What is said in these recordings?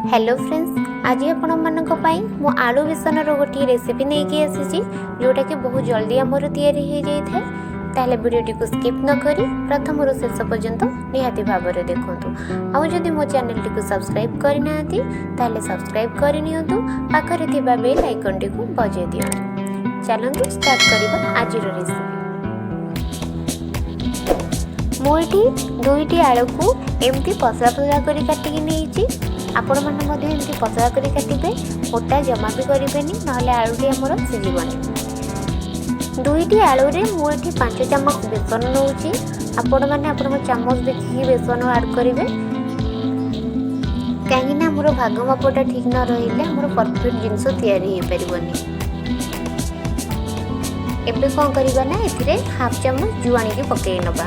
Hello friends, आज आपण मानक पई मो आलू बेसन रो गोटी रेसिपी नहीं की आसी जोटा कि बहुत जल्दी आमर तैयारी हो जाए ताहले वीडियोटी को स्किप न करी प्रथम रो शेष पर्यंत निहाती भाव में देखंतु। आउ जदि मो चैनल टी को सब्सक्राइब करना ताहले सब्सक्राइब कर नियंतु, पाखरे थिबा बेल आइकन टी को बजे दियंतु। चलंतु स्टार्ट करिबा आज रो रेसिपी। मोइटी दुईटी आलू को एमती पसला पसला करी काटिकी नेइची। आपण माने मध्ये एमती पसला करी काटिबे, मोटा जमा भी करिबेनी नहले आलूटी हमर सिजिबनी। दुईटी आलू रे मु एठी 5 चम्मच बेसन नउची। आपण माने आपण चम्मच देखि बेसन ऐड करिवे, काहे ना हमर भाग मापटा ठीक न रहिले हमर परफेक्ट जिंस तयारी हे परिबनी। एबे कोन करिबा ना एथिरे हाफ चम्मच जुआणी के पकेइ नबा,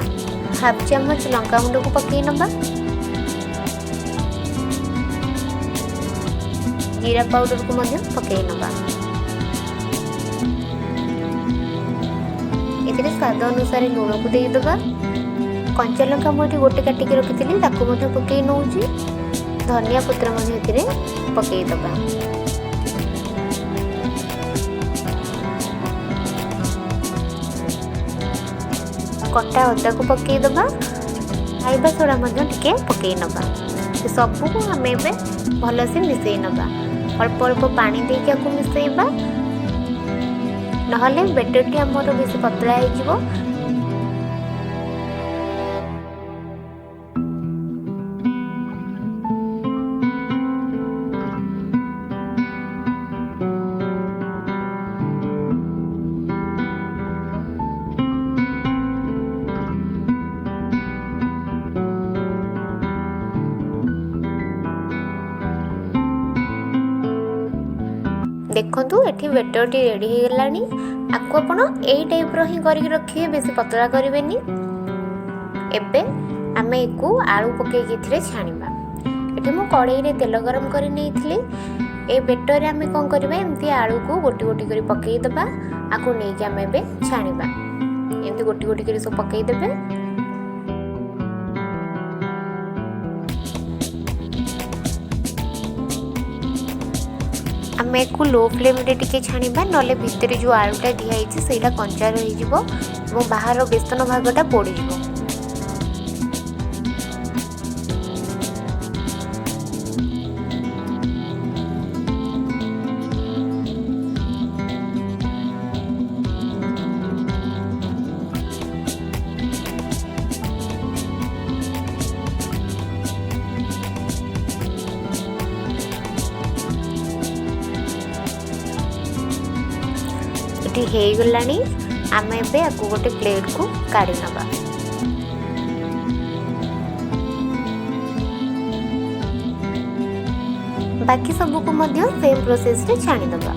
हाफ चम्मच लंका गुंड को पकेइ नबा, जीरा पाउडर को मध्य पकेइ नबा। एथिरे स्वाद अनुसार लूण को देई दबा। कंचा लंका मोटी गोटे काटी के रखिथिली ताको मध्य पकेइ नउची। धनिया पत्र मध्य एथिरे पकेइ दबा। कटा अदा को पकेइ दबा। खाइबा सोडा मध्य टिके पकेइ नबा। सबू को हमें एबे भल से मिसई नबा। अल्प अल्प पानी देके आपको मिसईबा, नहले बेटरटी हमर बेसी पतला हो जिवो। देखंतु एठी बेटरटी रेडी हो गलानी। आपको आपण एई टाइप रो ही करी रखिए, बेसी पतला करिवेनी। एबे आमे एको आलू पके के इथिरे छानिबा। एठी मो कढ़ाई रे तेल गरम करि नेइथिली। ए बेटर रे आमे कोन करबा, एम्ति आलू को गोटी गोटी करी पकेइ दबा। आको नै के आमे एबे छानिबा। एम्ति गोटी गोटी करी सब पकेइ देबे। आमे को लो फ्लेम रे टिके छानिबा, नले भितरे जो आलूटा दिया हिची सेटा कंचा रही जिवो एवं बाहर बेसन भागटा पोड़ी जिवो। एटी हे गलानी। आमे एबे आकु गोटे प्लेट को काढी नबा। बाकी सब को मध्य सेम प्रोसेस रे छाणी दबा।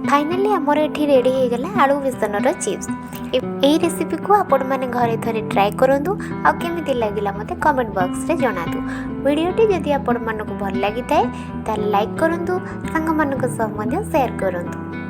फाइनली आमर एठी रेडी हो गला आलू बेसन रो चिप्स। ए रेसिपी को आपण माने घरे थरे ट्राई करंतु आ केमिति लागिला मते कमेंट बॉक्स रे जणातु। वीडियोटी जदि आपण मानको भल लागि थाए ता लाइक करंतु, संग मानको सब मध्य शेयर करंतु।